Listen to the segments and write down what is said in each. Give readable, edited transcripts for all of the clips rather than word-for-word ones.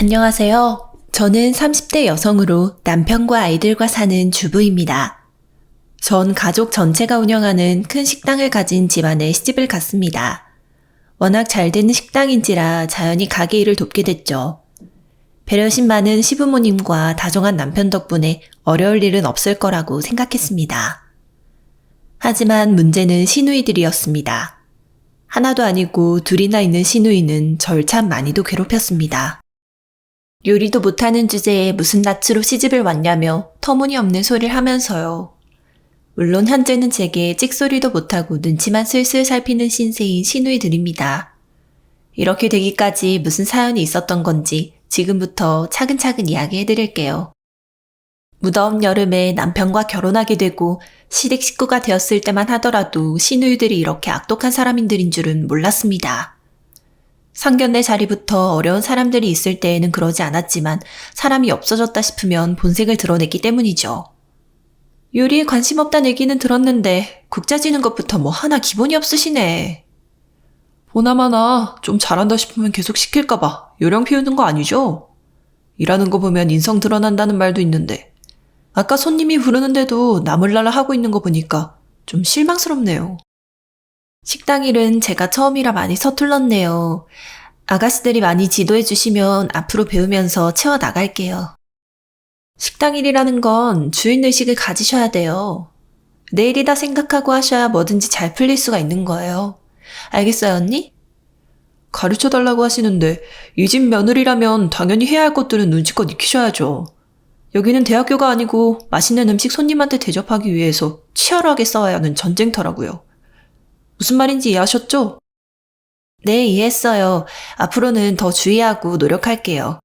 안녕하세요. 저는 30대 여성으로 남편과 아이들과 사는 주부입니다. 전 가족 전체가 운영하는 큰 식당을 가진 집안에 시집을 갔습니다. 워낙 잘 되는 식당인지라 자연히 가게 일을 돕게 됐죠. 배려심 많은 시부모님과 다정한 남편 덕분에 어려울 일은 없을 거라고 생각했습니다. 하지만 문제는 시누이들이었습니다. 하나도 아니고 둘이나 있는 시누이는 절 참 많이도 괴롭혔습니다. 요리도 못하는 주제에 무슨 낯으로 시집을 왔냐며 터무니없는 소리를 하면서요. 물론 현재는 제게 찍소리도 못하고 눈치만 슬슬 살피는 신세인 시누이들입니다. 이렇게 되기까지 무슨 사연이 있었던 건지 지금부터 차근차근 이야기해드릴게요. 무더운 여름에 남편과 결혼하게 되고 시댁 식구가 되었을 때만 하더라도 시누이들이 이렇게 악독한 사람들인 줄은 몰랐습니다. 상견례 자리부터 어려운 사람들이 있을 때에는 그러지 않았지만 사람이 없어졌다 싶으면 본색을 드러냈기 때문이죠. 요리에 관심 없다는 얘기는 들었는데 국자 지는 것부터 뭐 하나 기본이 없으시네. 보나마나 좀 잘한다 싶으면 계속 시킬까봐 요령 피우는 거 아니죠? 일하는 거 보면 인성 드러난다는 말도 있는데 아까 손님이 부르는데도 나몰라라 하고 있는 거 보니까 좀 실망스럽네요. 식당 일은 제가 처음이라 많이 서툴렀네요. 아가씨들이 많이 지도해 주시면 앞으로 배우면서 채워나갈게요. 식당 일이라는 건 주인의식을 가지셔야 돼요. 내일이다 생각하고 하셔야 뭐든지 잘 풀릴 수가 있는 거예요. 알겠어요, 언니? 가르쳐달라고 하시는데 이 집 며느리라면 당연히 해야 할 것들은 눈치껏 익히셔야죠. 여기는 대학교가 아니고 맛있는 음식 손님한테 대접하기 위해서 치열하게 싸워야 하는 전쟁터라고요. 무슨 말인지 이해하셨죠? 네, 이해했어요. 앞으로는 더 주의하고 노력할게요.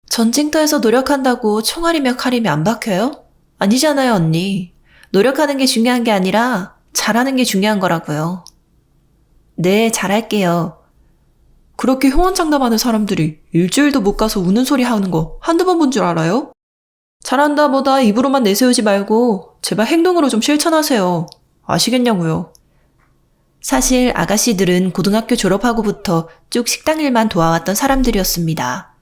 전쟁터에서 노력한다고 총알이며 칼이며 안 박혀요? 아니잖아요, 언니. 노력하는 게 중요한 게 아니라 잘하는 게 중요한 거라고요. 네, 잘할게요. 그렇게 호언장담하는 사람들이 일주일도 못 가서 우는 소리 하는 거 한두 번 본 줄 알아요? 잘한다 뭐다 입으로만 내세우지 말고 제발 행동으로 좀 실천하세요. 아시겠냐고요. 사실 아가씨들은 고등학교 졸업하고부터 쭉 식당 일만 도와왔던 사람들이었습니다.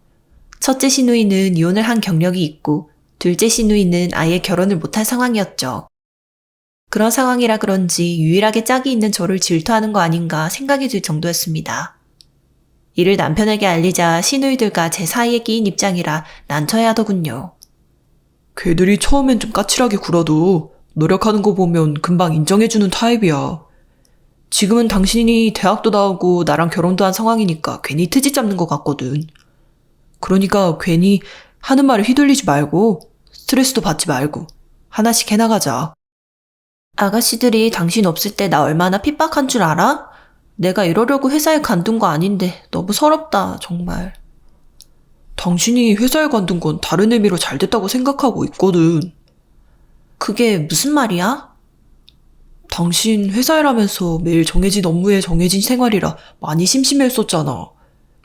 첫째 시누이는 이혼을 한 경력이 있고 둘째 시누이는 아예 결혼을 못한 상황이었죠. 그런 상황이라 그런지 유일하게 짝이 있는 저를 질투하는 거 아닌가 생각이 들 정도였습니다. 이를 남편에게 알리자 시누이들과 제 사이에 끼인 입장이라 난처해 하더군요. 걔들이 처음엔 좀 까칠하게 굴어도 노력하는 거 보면 금방 인정해주는 타입이야. 지금은 당신이 대학도 나오고 나랑 결혼도 한 상황이니까 괜히 트집 잡는 것 같거든. 그러니까 괜히 하는 말에 휘둘리지 말고 스트레스도 받지 말고 하나씩 해나가자. 아가씨들이 당신 없을 때 나 얼마나 핍박한 줄 알아? 내가 이러려고 회사에 간둔 거 아닌데 너무 서럽다 정말. 당신이 회사에 간둔 건 다른 의미로 잘 됐다고 생각하고 있거든. 그게 무슨 말이야? 당신 회사 일하면서 매일 정해진 업무에 정해진 생활이라 많이 심심했었잖아.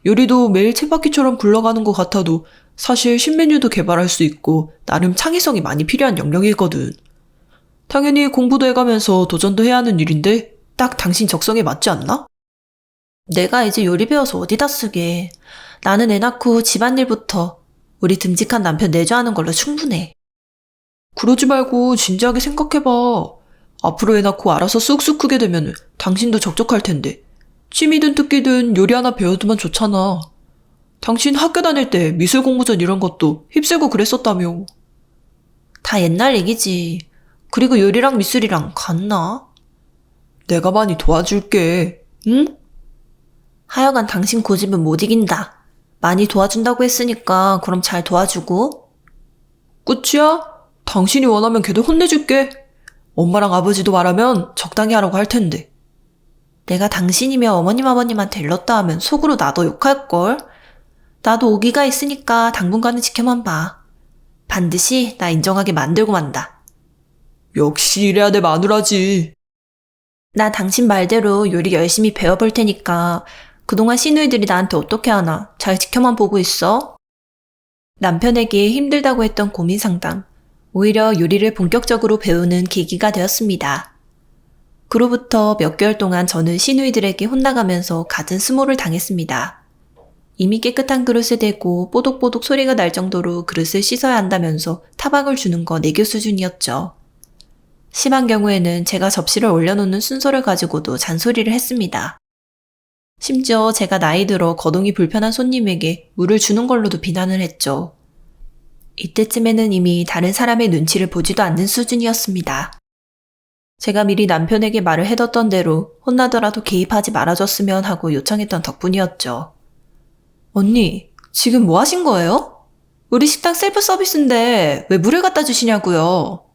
요리도 매일 쳇바퀴처럼 굴러가는 것 같아도 사실 신메뉴도 개발할 수 있고 나름 창의성이 많이 필요한 영역이거든. 당연히 공부도 해가면서 도전도 해야 하는 일인데 딱 당신 적성에 맞지 않나? 내가 이제 요리 배워서 어디다 쓰게. 나는 애 낳고 집안일부터 우리 듬직한 남편 내조하는 걸로 충분해. 그러지 말고 진지하게 생각해봐. 앞으로 애 낳고 알아서 쑥쑥 크게 되면 당신도 적적할 텐데 취미든 특기든 요리 하나 배워두면 좋잖아. 당신 학교 다닐 때 미술 공모전 이런 것도 휩쓸고 그랬었다며. 다 옛날 얘기지. 그리고 요리랑 미술이랑 같나? 내가 많이 도와줄게. 응? 하여간 당신 고집은 못 이긴다. 많이 도와준다고 했으니까 그럼 잘 도와주고. 끝이야? 당신이 원하면 걔도 혼내줄게. 엄마랑 아버지도 말하면 적당히 하라고 할 텐데. 내가 당신이며 어머님 아버님한테 일렀다 하면 속으로 나도 욕할걸? 나도 오기가 있으니까 당분간은 지켜만 봐. 반드시 나 인정하게 만들고 만다. 역시 이래야 내 마누라지. 나 당신 말대로 요리 열심히 배워볼 테니까 그동안 시누이들이 나한테 어떻게 하나 잘 지켜만 보고 있어. 남편에게 힘들다고 했던 고민 상담. 오히려 요리를 본격적으로 배우는 계기가 되었습니다. 그로부터 몇 개월 동안 저는 시누이들에게 혼나가면서 갖은 수모를 당했습니다. 이미 깨끗한 그릇에 대고 뽀독뽀독 소리가 날 정도로 그릇을 씻어야 한다면서 타박을 주는 거 내교 수준이었죠. 심한 경우에는 제가 접시를 올려놓는 순서를 가지고도 잔소리를 했습니다. 심지어 제가 나이 들어 거동이 불편한 손님에게 물을 주는 걸로도 비난을 했죠. 이때쯤에는 이미 다른 사람의 눈치를 보지도 않는 수준이었습니다. 제가 미리 남편에게 말을 해뒀던 대로 혼나더라도 개입하지 말아줬으면 하고 요청했던 덕분이었죠. 언니, 지금 뭐 하신 거예요? 우리 식당 셀프 서비스인데 왜 물을 갖다 주시냐고요?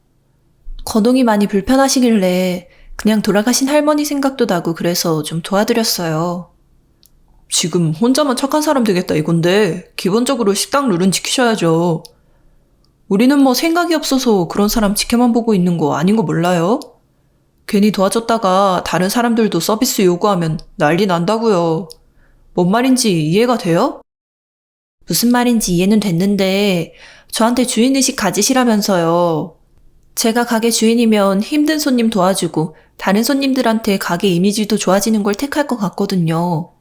거동이 많이 불편하시길래 그냥 돌아가신 할머니 생각도 나고 그래서 좀 도와드렸어요. 지금 혼자만 착한 사람 되겠다 이건데 기본적으로 식당 룰은 지키셔야죠. 우리는 뭐 생각이 없어서 그런 사람 지켜만 보고 있는 거 아닌 거 몰라요? 괜히 도와줬다가 다른 사람들도 서비스 요구하면 난리 난다고요. 뭔 말인지 이해가 돼요? 무슨 말인지 이해는 됐는데 저한테 주인의식 가지시라면서요. 제가 가게 주인이면 힘든 손님 도와주고 다른 손님들한테 가게 이미지도 좋아지는 걸 택할 것 같거든요.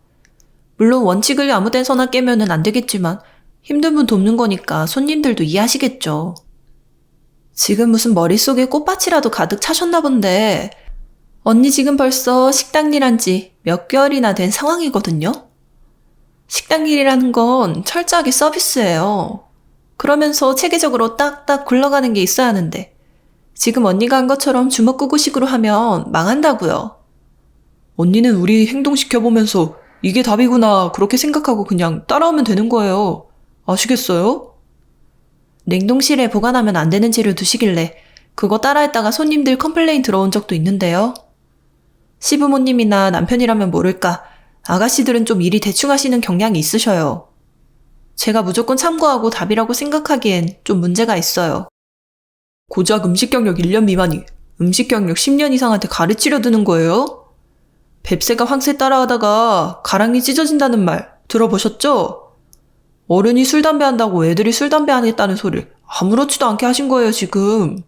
물론 원칙을 아무 데서나 깨면은 안 되겠지만 힘든 분 돕는 거니까 손님들도 이해하시겠죠. 지금 무슨 머릿속에 꽃밭이라도 가득 차셨나 본데 언니 지금 벌써 식당 일한 지 몇 개월이나 된 상황이거든요. 식당 일이라는 건 철저하게 서비스예요. 그러면서 체계적으로 딱딱 굴러가는 게 있어야 하는데 지금 언니가 한 것처럼 주먹구구식으로 하면 망한다고요. 언니는 우리 행동 지켜보면서 이게 답이구나 그렇게 생각하고 그냥 따라오면 되는 거예요. 아시겠어요? 냉동실에 보관하면 안 되는 재료 두시길래 그거 따라했다가 손님들 컴플레인 들어온 적도 있는데요. 시부모님이나 남편이라면 모를까 아가씨들은 좀 일이 대충 하시는 경향이 있으셔요. 제가 무조건 참고하고 답이라고 생각하기엔 좀 문제가 있어요. 고작 음식 경력 1년 미만이 음식 경력 10년 이상한테 가르치려 드는 거예요? 뱁새가 황새 따라하다가 가랑이 찢어진다는 말 들어보셨죠? 어른이 술 담배 한다고 애들이 술 담배 하겠다는 소리를 아무렇지도 않게 하신 거예요 지금.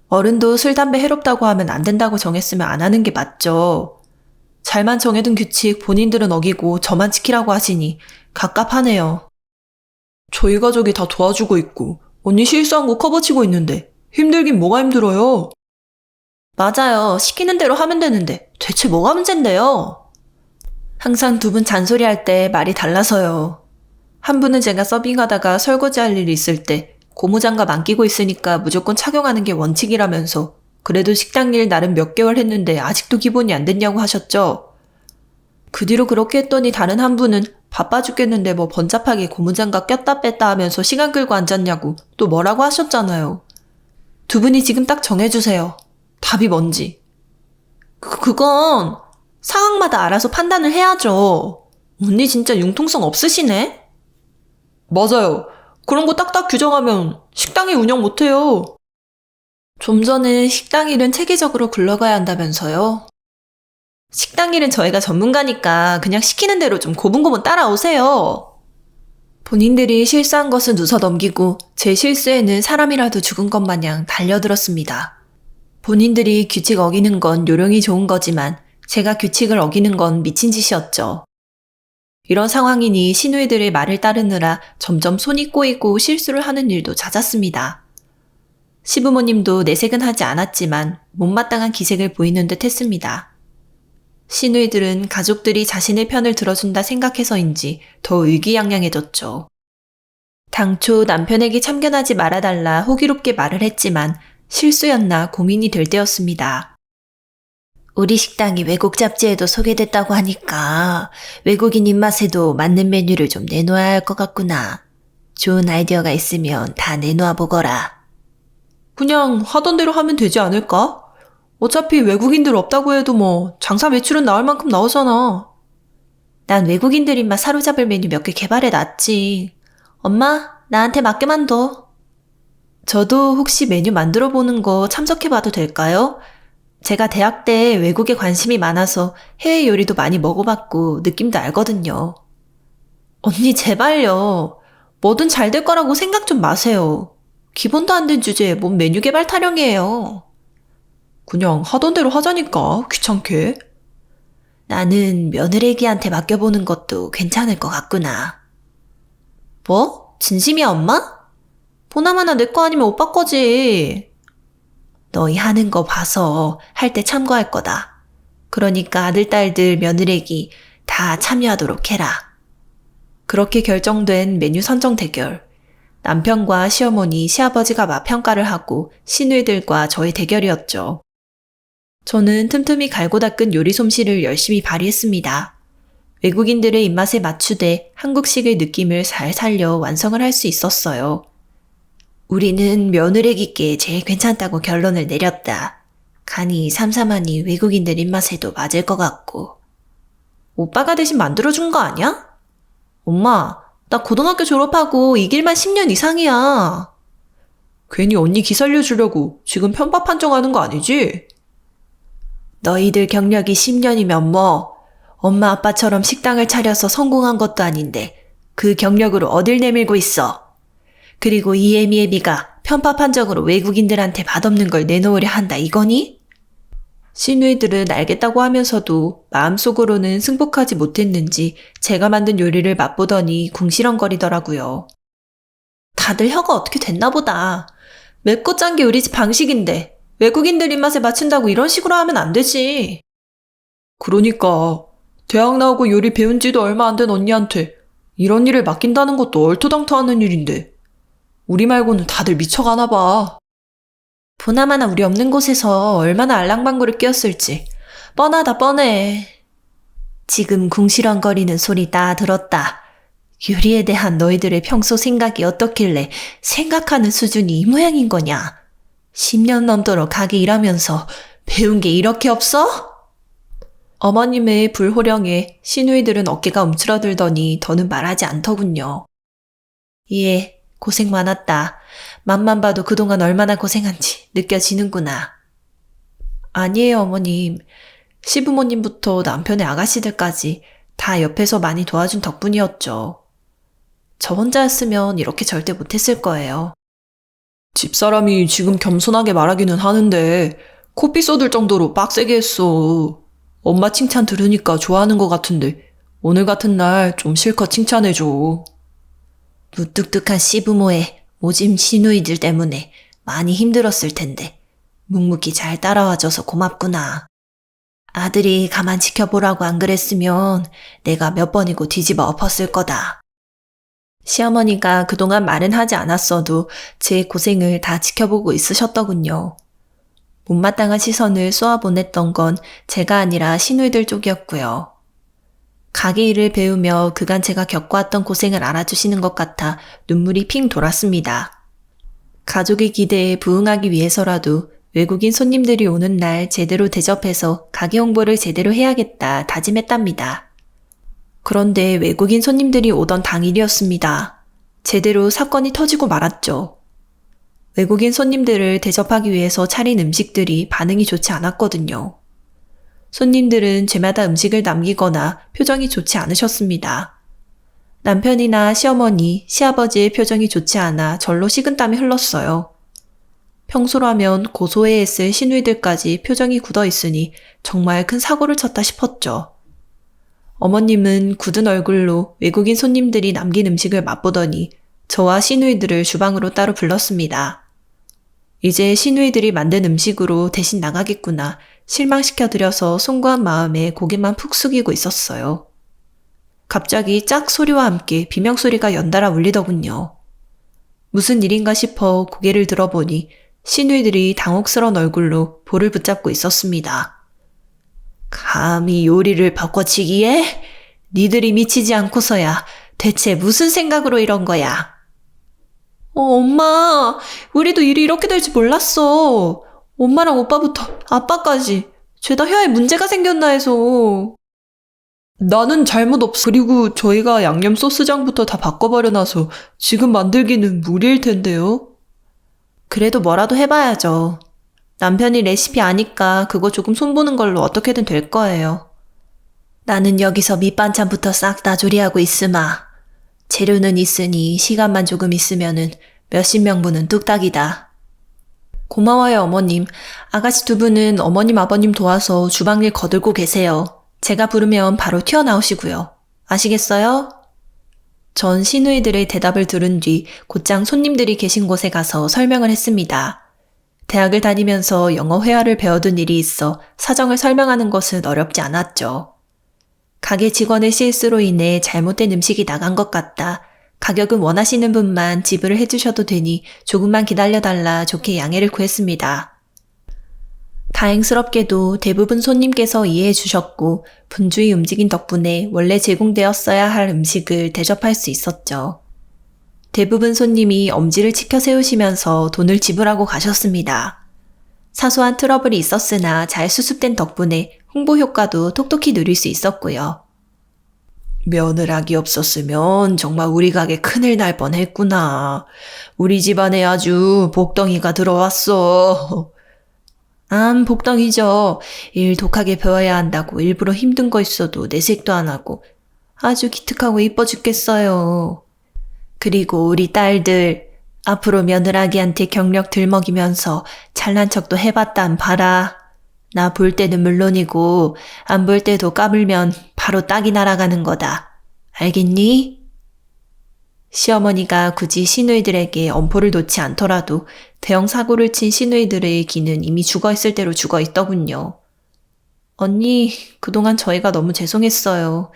어른도 술 담배 해롭다고 하면 안 된다고 정했으면 안 하는 게 맞죠. 잘만 정해둔 규칙 본인들은 어기고 저만 지키라고 하시니 갑갑하네요. 저희 가족이 다 도와주고 있고 언니 실수한 거 커버치고 있는데 힘들긴 뭐가 힘들어요? 맞아요. 시키는 대로 하면 되는데 대체 뭐가 문제인데요? 항상 두 분 잔소리할 때 말이 달라서요. 한 분은 제가 서빙하다가 설거지할 일이 있을 때 고무장갑 안 끼고 있으니까 무조건 착용하는 게 원칙이라면서 그래도 식당 일 나름 몇 개월 했는데 아직도 기본이 안 됐냐고 하셨죠? 그 뒤로 그렇게 했더니 다른 한 분은 바빠 죽겠는데 뭐 번잡하게 고무장갑 꼈다 뺐다 하면서 시간 끌고 앉았냐고 또 뭐라고 하셨잖아요. 두 분이 지금 딱 정해주세요. 답이 뭔지. 그건 상황마다 알아서 판단을 해야죠. 언니 진짜 융통성 없으시네? 맞아요. 그런 거 딱딱 규정하면 식당이 운영 못해요. 좀 전에 식당 일은 체계적으로 굴러가야 한다면서요? 식당 일은 저희가 전문가니까 그냥 시키는 대로 좀 고분고분 따라오세요. 본인들이 실수한 것은 웃어넘기고 제 실수에는 사람이라도 죽은 것 마냥 달려들었습니다. 본인들이 규칙 어기는 건 요령이 좋은 거지만 제가 규칙을 어기는 건 미친 짓이었죠. 이런 상황이니 시누이들의 말을 따르느라 점점 손이 꼬이고 실수를 하는 일도 잦았습니다. 시부모님도 내색은 하지 않았지만 못마땅한 기색을 보이는 듯 했습니다. 시누이들은 가족들이 자신의 편을 들어준다 생각해서인지 더 의기양양해졌죠. 당초 남편에게 참견하지 말아달라 호기롭게 말을 했지만 실수였나 고민이 될 때였습니다. 우리 식당이 외국 잡지에도 소개됐다고 하니까 외국인 입맛에도 맞는 메뉴를 좀 내놓아야 할 것 같구나. 좋은 아이디어가 있으면 다 내놓아 보거라. 그냥 하던 대로 하면 되지 않을까? 어차피 외국인들 없다고 해도 뭐 장사 매출은 나올 만큼 나오잖아. 난 외국인들 입맛 사로잡을 메뉴 몇 개 개발해 놨지. 엄마, 나한테 맡겨만 둬. 저도 혹시 메뉴 만들어 보는 거 참석해봐도 될까요? 제가 대학 때 외국에 관심이 많아서 해외 요리도 많이 먹어봤고 느낌도 알거든요. 언니 제발요. 뭐든 잘 될 거라고 생각 좀 마세요. 기본도 안 된 주제에 뭔 메뉴 개발 타령이에요. 그냥 하던 대로 하자니까 귀찮게. 나는 며느리기한테 맡겨보는 것도 괜찮을 것 같구나. 뭐? 진심이야, 엄마? 보나마나 내 거 아니면 오빠 거지. 너희 하는 거 봐서 할 때 참고할 거다. 그러니까 아들, 딸들, 며느리기 다 참여하도록 해라. 그렇게 결정된 메뉴 선정 대결. 남편과 시어머니, 시아버지가 맛평가를 하고 시누이들과 저의 대결이었죠. 저는 틈틈이 갈고 닦은 요리 솜씨를 열심히 발휘했습니다. 외국인들의 입맛에 맞추되 한국식의 느낌을 잘 살려 완성을 할 수 있었어요. 우리는 며느리기께 제일 괜찮다고 결론을 내렸다. 간이 삼삼하니 외국인들 입맛에도 맞을 것 같고. 오빠가 대신 만들어준 거 아니야? 엄마, 나 고등학교 졸업하고 이 길만 10년 이상이야. 괜히 언니 기 살려주려고 지금 편파 판정하는 거 아니지? 너희들 경력이 10년이면 뭐, 엄마 아빠처럼 식당을 차려서 성공한 것도 아닌데 그 경력으로 어딜 내밀고 있어. 그리고 이 애미애비가 편파 판정으로 외국인들한테 맛없는 걸 내놓으려 한다 이거니? 시누이들은 알겠다고 하면서도 마음속으로는 승복하지 못했는지 제가 만든 요리를 맛보더니 궁시렁거리더라고요. 다들 혀가 어떻게 됐나 보다. 맵고 짠 게 우리 집 방식인데 외국인들 입맛에 맞춘다고 이런 식으로 하면 안 되지. 그러니까 대학 나오고 요리 배운 지도 얼마 안 된 언니한테 이런 일을 맡긴다는 것도 얼토당토하는 일인데 우리 말고는 다들 미쳐가나 봐. 보나마나 우리 없는 곳에서 얼마나 알랑방구를 끼웠을지 뻔하다 뻔해. 지금 궁시렁거리는 소리 다 들었다. 요리에 대한 너희들의 평소 생각이 어떻길래 생각하는 수준이 이 모양인 거냐? 10년 넘도록 가게 일하면서 배운 게 이렇게 없어? 어머님의 불호령에 시누이들은 어깨가 움츠러들더니 더는 말하지 않더군요. 예, 고생 많았다. 맘만 봐도 그동안 얼마나 고생한지 느껴지는구나. 아니에요, 어머님. 시부모님부터 남편의 아가씨들까지 다 옆에서 많이 도와준 덕분이었죠. 저 혼자였으면 이렇게 절대 못했을 거예요. 집사람이 지금 겸손하게 말하기는 하는데 코피 쏟을 정도로 빡세게 했어. 엄마 칭찬 들으니까 좋아하는 것 같은데 오늘 같은 날 좀 실컷 칭찬해줘. 무뚝뚝한 시부모의 모짐 시누이들 때문에 많이 힘들었을 텐데 묵묵히 잘 따라와줘서 고맙구나. 아들이 가만 지켜보라고 안 그랬으면 내가 몇 번이고 뒤집어 엎었을 거다. 시어머니가 그동안 말은 하지 않았어도 제 고생을 다 지켜보고 있으셨더군요. 못마땅한 시선을 쏘아보냈던 건 제가 아니라 시누이들 쪽이었고요. 가게 일을 배우며 그간 제가 겪어왔던 고생을 알아주시는 것 같아 눈물이 핑 돌았습니다. 가족의 기대에 부응하기 위해서라도 외국인 손님들이 오는 날 제대로 대접해서 가게 홍보를 제대로 해야겠다 다짐했답니다. 그런데 외국인 손님들이 오던 당일이었습니다. 제대로 사건이 터지고 말았죠. 외국인 손님들을 대접하기 위해서 차린 음식들이 반응이 좋지 않았거든요. 손님들은 죄마다 음식을 남기거나 표정이 좋지 않으셨습니다. 남편이나 시어머니, 시아버지의 표정이 좋지 않아 절로 식은땀이 흘렀어요. 평소라면 고소해했을 시누이들까지 표정이 굳어 있으니 정말 큰 사고를 쳤다 싶었죠. 어머님은 굳은 얼굴로 외국인 손님들이 남긴 음식을 맛보더니 저와 시누이들을 주방으로 따로 불렀습니다. 이제 시누이들이 만든 음식으로 대신 나가겠구나 실망시켜드려서 송구한 마음에 고개만 푹 숙이고 있었어요. 갑자기 짝 소리와 함께 비명소리가 연달아 울리더군요. 무슨 일인가 싶어 고개를 들어보니 시누이들이 당혹스러운 얼굴로 볼을 붙잡고 있었습니다. 감히 요리를 바꿔치기에? 니들이 미치지 않고서야 대체 무슨 생각으로 이런 거야? 엄마, 우리도 일이 이렇게 될 줄 몰랐어. 엄마랑 오빠부터 아빠까지 죄다 혀에 문제가 생겼나 해서. 나는 잘못 없어. 그리고 저희가 양념 소스장부터 다 바꿔버려놔서 지금 만들기는 무리일 텐데요. 그래도 뭐라도 해봐야죠. 남편이 레시피 아니까 그거 조금 손보는 걸로 어떻게든 될 거예요. 나는 여기서 밑반찬부터 싹 다 조리하고 있으마. 재료는 있으니 시간만 조금 있으면은 몇십 명분은 뚝딱이다. 고마워요, 어머님. 아가씨 두 분은 어머님, 아버님 도와서 주방일 거들고 계세요. 제가 부르면 바로 튀어나오시고요. 아시겠어요? 전 시누이들의 대답을 들은 뒤 곧장 손님들이 계신 곳에 가서 설명을 했습니다. 대학을 다니면서 영어 회화를 배워둔 일이 있어 사정을 설명하는 것은 어렵지 않았죠. 가게 직원의 실수로 인해 잘못된 음식이 나간 것 같다. 가격은 원하시는 분만 지불을 해주셔도 되니 조금만 기다려달라 좋게 양해를 구했습니다. 다행스럽게도 대부분 손님께서 이해해 주셨고 분주히 움직인 덕분에 원래 제공되었어야 할 음식을 대접할 수 있었죠. 대부분 손님이 엄지를 치켜 세우시면서 돈을 지불하고 가셨습니다. 사소한 트러블이 있었으나 잘 수습된 덕분에 홍보 효과도 톡톡히 누릴 수 있었고요. 며느락이 없었으면 정말 우리 가게 큰일 날 뻔했구나. 우리 집안에 아주 복덩이가 들어왔어. 복덩이죠. 일 독하게 배워야 한다고 일부러 힘든 거 있어도 내색도 안 하고 아주 기특하고 이뻐 죽겠어요. 그리고 우리 딸들 앞으로 며느라기한테 경력 들먹이면서 잘난 척도 해봤단 봐라. 나 볼 때는 물론이고 안 볼 때도 까불면 바로 딱이 날아가는 거다. 알겠니? 시어머니가 굳이 시누이들에게 엄포를 놓지 않더라도 대형 사고를 친 시누이들의 기는 이미 죽어있을 대로 죽어있더군요. 언니, 그동안 저희가 너무 죄송했어요.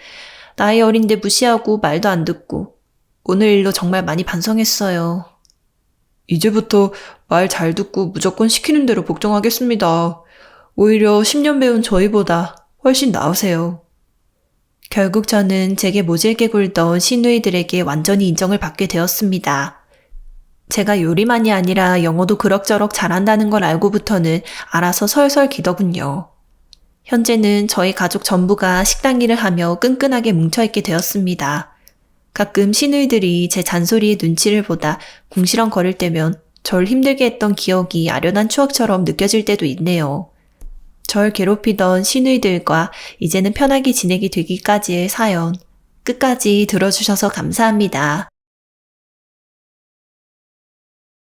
나이 어린데 무시하고 말도 안 듣고 오늘 일로 정말 많이 반성했어요. 이제부터 말 잘 듣고 무조건 시키는 대로 복종하겠습니다. 오히려 10년 배운 저희보다 훨씬 나으세요. 결국 저는 제게 모질게 굴던 시누이들에게 완전히 인정을 받게 되었습니다. 제가 요리만이 아니라 영어도 그럭저럭 잘한다는 걸 알고부터는 알아서 설설 기더군요. 현재는 저희 가족 전부가 식당 일을 하며 끈끈하게 뭉쳐있게 되었습니다. 가끔 시누이들이 제 잔소리에 눈치를 보다 궁시렁거릴 때면 절 힘들게 했던 기억이 아련한 추억처럼 느껴질 때도 있네요. 절 괴롭히던 시누이들과 이제는 편하게 지내게 되기까지의 사연, 끝까지 들어주셔서 감사합니다.